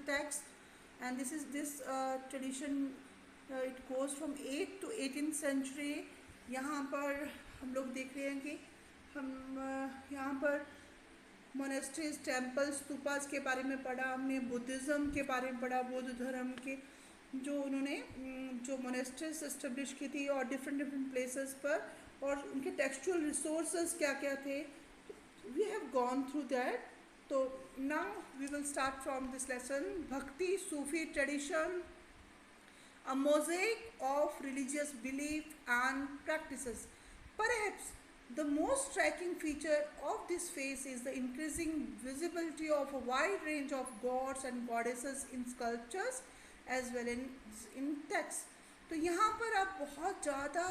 text, and this tradition it goes from 8th to 18th century. यहाँ पर हम लोग देख रहे हैं कि हम यहाँ पर मोनेस्ट्रीज, टेम्पल, स्तूपास के बारे में पढ़ा हमने, बुद्धिज़्म के बारे में पढ़ा, बौद्ध धर्म के जो उन्होंने जो मोनेस्ट्रीज इस्टेब्लिश की थी और डिफरेंट डिफरेंट प्लेसेस पर, और उनके टेक्सचुअल रिसोर्सेज क्या क्या थे. We have gone through that. तो now we will start from this lesson. Bhakti, Sufi tradition, a mosaic of religious belief and practices. Perhaps the most striking feature of this phase is the increasing visibility of a wide range of gods and goddesses in sculptures as well in texts. तो यहाँ पर आप बहुत ज़्यादा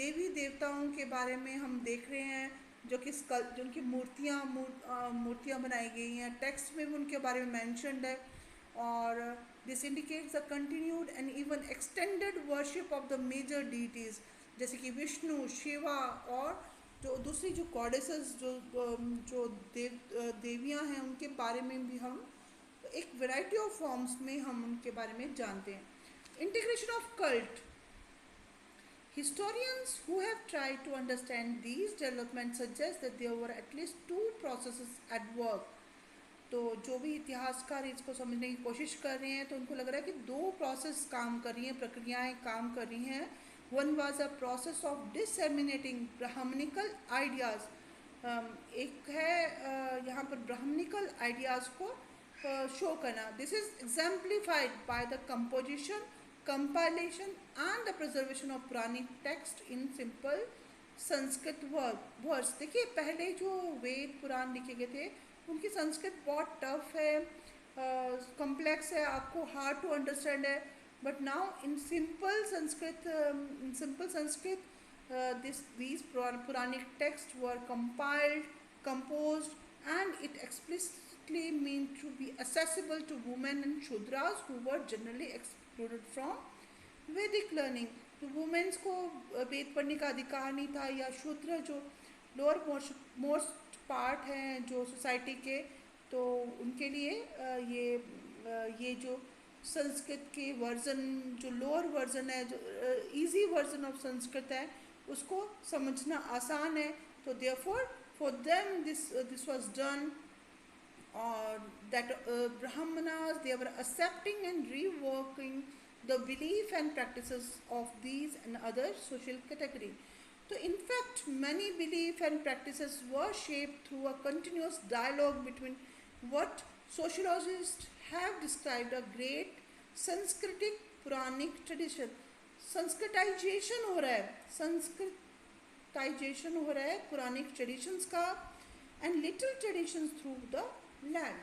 देवी देवताओं के बारे में हम देख रहे हैं जो कि जिनकी मूर्तियाँ बनाई गई हैं, टेक्स्ट में भी उनके बारे में मैंशनड है. और this indicates the continued and even extended worship of the major deities, जैसे कि विष्णु, शिवा और जो दूसरी जो गॉडेसेस जो देवियाँ हैं उनके बारे में भी हम एक वैरायटी ऑफ फॉर्म्स में हम उनके बारे में जानते हैं. Integration of cult. Historians who have tried to understand these developments suggest that there were at least two processes at work. तो जो भी इतिहासकार इसको समझने की कोशिश कर रहे हैं तो उनको लग रहा है कि दो प्रोसेस काम कर रही हैं, प्रक्रियाएं काम कर रही हैं. One was a process of disseminating Brahmanical ideas. एक है यहाँ पर ब्राह्मणिकल आइडियाज़ को शो करना. This is exemplified by the composition, compilation and the preservation of Puranic text in simple Sanskrit words. देखिए पहले जो वेद पुराण लिखे गए थे उनकी संस्कृत बहुत टफ है, कॉम्प्लेक्स है, आपको हार्ड टू अंडरस्टैंड है. But now in simple Sanskrit these Puranic texts were compiled, composed, and it explicitly meant to be accessible to women and Shudras who were generally excluded from Vedic learning. तो women's को वेद पढ़ने का अधिकार नहीं था, या शूद्र जो लोअर मोस्ट पार्ट हैं जो सोसाइटी के, तो उनके लिए ये जो संस्कृत के वर्जन, जो लोअर वर्जन है, जो इजी वर्जन ऑफ संस्कृत है, उसको समझना आसान है. तो therefore for them this was done, और that Brahmanas they were accepting and reworking the belief and practices of these and other social categories. So in fact many belief and practices were shaped through a continuous dialogue between what sociologists have described a great Sanskritic Puranic tradition. Sanskritisation हो रहा है Puranic traditions का, and little traditions through the land.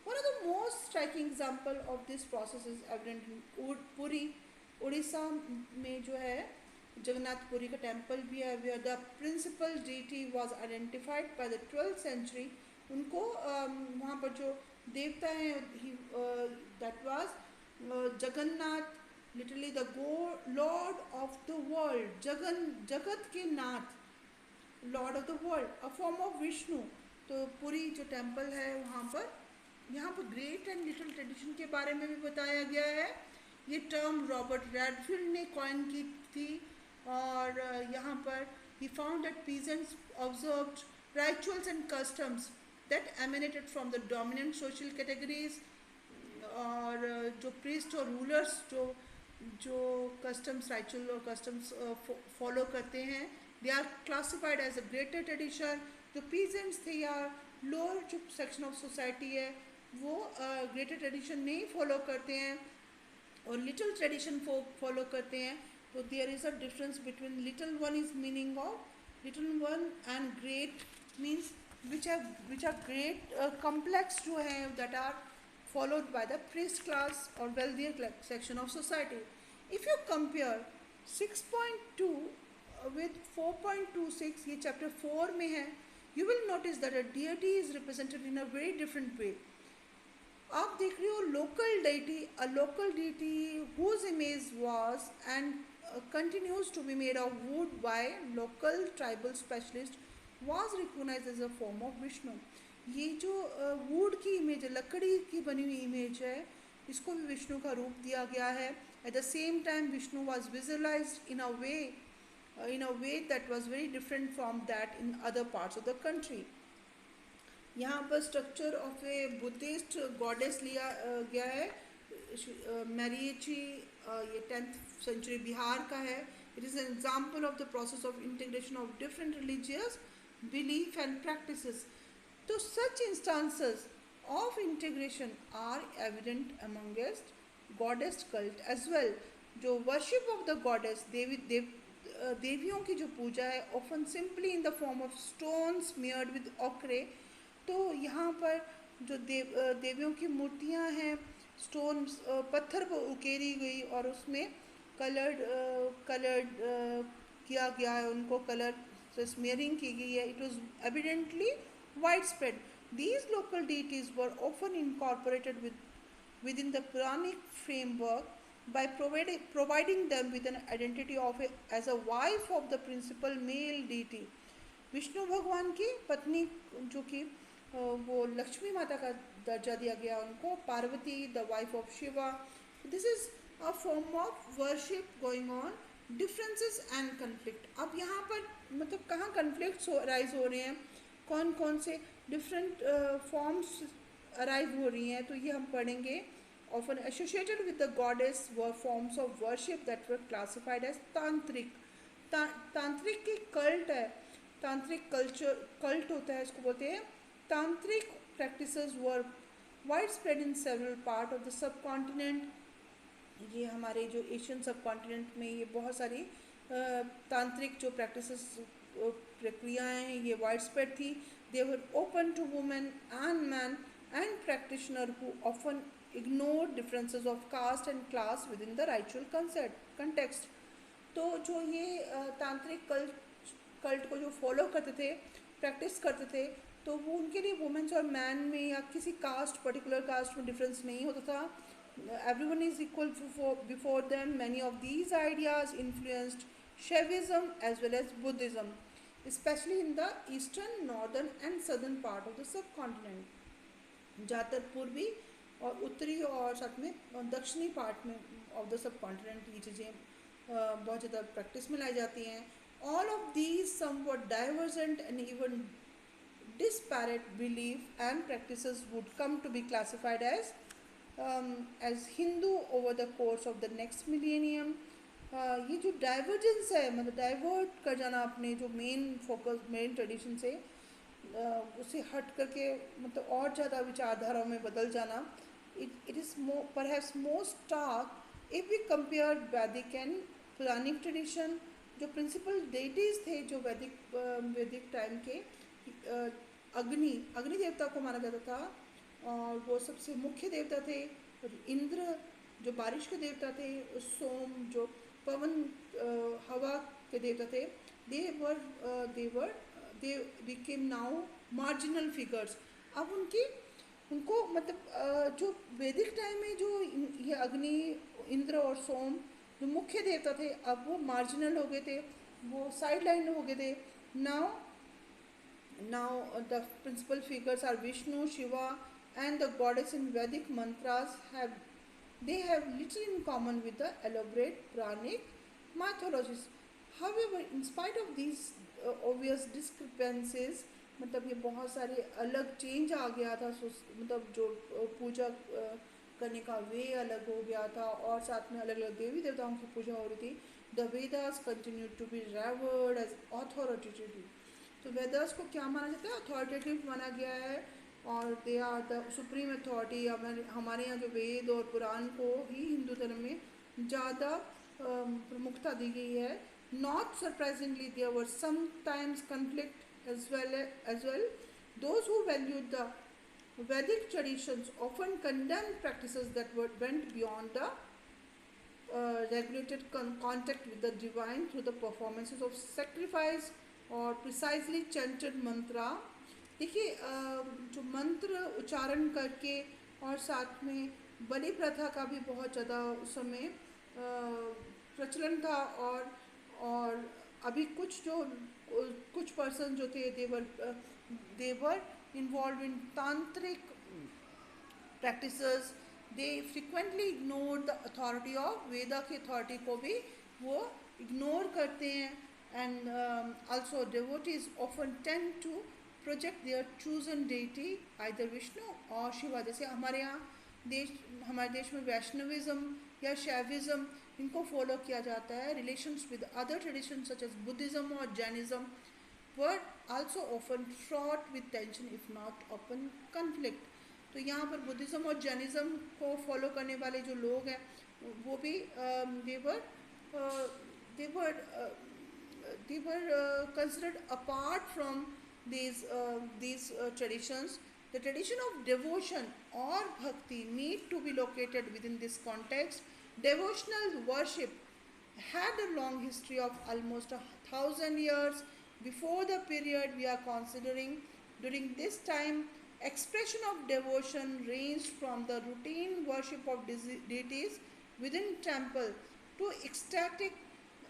One of the most striking example of this process is evident in Puri, Orissa में जो है जगन्नाथ पुरी का temple भी है, where the principal deity was identified by the 12th century. उनको वहाँ पर जो देवता हैं that was Jagannath, literally the lord of the world, जगत के नाथ, lord of the world, a form of Vishnu. तो पूरी जो टेम्पल है वहाँ पर, यहाँ पर ग्रेट एंड लिटिल ट्रेडिशन के बारे में भी बताया गया है. ये टर्म रॉबर्ट रेडफील्ड ने कॉइन की थी, और यहाँ पर he found that peasants observed rituals and customs that emanated from the dominant social categories. और जो प्रीस्ट और रूलर्स जो कस्टम्स, रिचुअल और कस्टम्स फॉलो करते हैं, they are classified as a greater tradition. जो peasants थे या lower जो section of society है वो greater tradition नहीं follow करते हैं और little tradition follow करते हैं. तो there is a difference between little one is meaning of little one and great means which are great complex जो है that are followed by the priest class or wealthier section of society. If you compare 6.2 with 4.26, ये chapter 4 में है, you will notice that a deity is represented in a very different way. आप देख रहे हो a local deity whose image was and continues to be made of wood by local tribal specialist was recognized as a form of Vishnu. ये जो would की image है, लकड़ी की बनी हुई इमेज है, इसको भी विष्णु का रूप दिया गया है. At the same time Vishnu was visualised in a way that was very different from that in other parts of the country. यहाँ पर structure of A Buddhist goddess लिया गया है. मैरियची ये 10th सेंचुरी बिहार का है. It is an example of the process of integration of different religious belief and practices. तो such instances of integration are evident amongst goddess cult as well. जो worship of the goddess देवियों की जो पूजा है often simply in the form of stones smeared with ochre. तो यहाँ पर जो देवियों की मूर्तियाँ हैं स्टोन पत्थर पर उकेरी गई और उसमें कलर्ड किया गया है, उनको कलर से स्मेयरिंग की गई है. It was evidently widespread. These local deities were often incorporated within the Puranic framework by providing them with an identity as a wife of the principal male deity. Vishnu भगवान की पत्नी जो कि वो लक्ष्मी माता का दर्जा दिया गया उनको, Parvati the wife of Shiva. This is a form of worship going on. Differences and conflict. अब यहाँ पर मतलब कहाँ कन्फ्लिक्ट्स राइज हो रहे हैं, कौन कौन से डिफरेंट फॉर्म्स अराइव हो रही हैं, तो ये हम पढ़ेंगे. Often associated with the goddess were forms of worship that were classified as tantric. तांत्रिक की कल्ट है, तांत्रिक कल्चर कल्ट होता है, इसको बोलते हैं. तांत्रिक practices were wide spread in several part of the sub continent. ये हमारे जो एशियन सब कॉन्टिनेंट में ये बहुत सारी तांत्रिक जो प्रैक्टिसेस प्रक्रियाएँ हैं ये वाइड स्प्रेड थी. They were open to women and man and practitioner who often ignore differences of caste and class within the ritual context. तो जो ये तांत्रिक कल्ट को जो फॉलो करते थे, प्रैक्टिस करते थे, तो वो उनके लिए वुमेन्स और मैन में या किसी कास्ट पर्टिकुलर कास्ट में डिफरेंस नहीं होता था. everyone is equal before them. Many of these ideas influenced Shaivism as well as Buddhism, especially in the eastern, northern and southern part of the subcontinent. ज़्यादातर पूर्वी और उत्तरी और साथ में दक्षिणी पार्ट में ऑफ द सब कॉन्टिनेंट ये चीज़ें बहुत ज़्यादा प्रैक्टिस में लाई जाती हैं. All of these somewhat divergent and even disparate belief and practices would come to be classified as Hindu over the course of the next millennium. ये जो डाइवर्जेंस है, मतलब डाइवर्ट कर जाना अपने जो मेन फोकस मेन ट्रेडिशन से उसे हट करके मतलब और ज़्यादा विचारधाराओं में बदल जाना. It is perhaps most stark if we compare Vedic and Puranic tradition. जो प्रिंसिपल डेटीज़ थे जो वैदिक टाइम के, अग्नि देवता को माना जाता था और वो सबसे मुख्य देवता थे. इंद्र जो बारिश के देवता थे, सोम जो पवन हवा के देवता थे. They became now marginal figures. अब उनको मतलब जो वैदिक टाइम में जो ये अग्नि, इंद्र और सोम जो मुख्य देवता थे, अब वो मार्जिनल हो गए थे, वो साइड लाइन हो गए थे. Now the principal figures are Vishnu, Shiva and the goddess in Vedic mantras have little in common with the elaborate Puranic mythologies. However, in spite of these obvious discrepancies, मतलब ये बहुत सारे अलग change आ गया था, मतलब जो पूजा करने का वे अलग हो गया था और साथ में अलग अलग देवी देवताओं की पूजा हो रही थी. The Vedas continued to be revered as authoritative. तो वेदास को क्या माना जाता है? अथॉरिटेटिव माना गया है और they are the supreme authority. हमारे यहाँ जो वेद और पुराण को ही हिंदू धर्म में ज़्यादा प्रमुखता दी गई है. Not surprisingly there were sometimes conflict as well. Those who valued the Vedic traditions often condemned practices that went beyond the regulated contact with the divine through the performances of sacrifice और precisely chanted मंत्रा. देखिए जो मंत्र उच्चारण करके और साथ में बलि प्रथा का भी बहुत ज़्यादा उस समय प्रचलन था. और अभी कुछ पर्सन जो थे देवर involved in tantric practices. They frequently ignore the authority of Veda की authority को भी वो ignore करते हैं. And also devotees often tend to project their chosen deity either Vishnu or Shiva. जैसे हमारे देश में वैष्णविज्म या शैविज्म इनको फॉलो किया जाता है. Relations with other traditions such as Buddhism or Jainism were also often fraught with tension if not open conflict. तो यहाँ पर बुद्धिज़्म और जैनिज़्म को फॉलो करने वाले जो लोग हैं वो भी they were considered apart from these traditions. The tradition of devotion or bhakti need to be located within this context. Devotional worship had a long history of almost 1,000 years before the period we are considering. During this time, expression of devotion ranged from the routine worship of deities within temple to ecstatic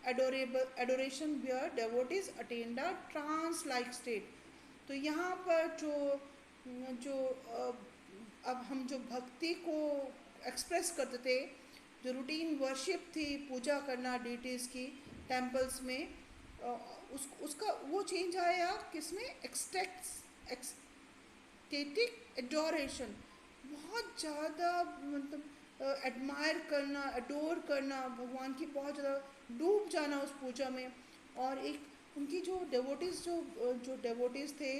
adoration where devotees attained a trance-like state. तो यहाँ पर जो अब हम जो भक्ति को express करते थे, जो रूटीन वर्शिप थी, पूजा करना डीटीज़ की टेम्पल्स में, उसका वो चेंज आया किसमें? Ecstatic adoration. बहुत ज़्यादा मतलब एडमायर करना, अडोर करना, भगवान की बहुत ज़्यादा डूब जाना उस पूजा में. और एक उनकी जो डेवोटीज़ थे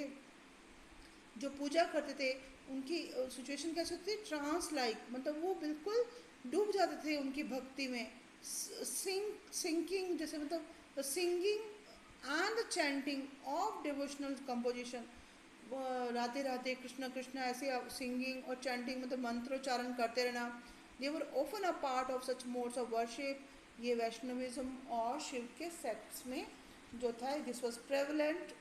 जो पूजा करते थे, उनकी सिचुएशन कैसे होती थी? ट्रांस लाइक, मतलब वो बिल्कुल डूब जाते थे उनकी भक्ति में. सिंकिंग, जैसे मतलब singing and the chanting of devotional composition. Radhe Radhe Krishna Krishna ऐसे सिंगिंग और चैंटिंग मतलब मंत्रोच्चारण करते रहना. They were often a part of such modes of worship. ये वैष्णविज्म और शिव के सेक्ट्स में जो था, दिस वॉज प्रेवलेंट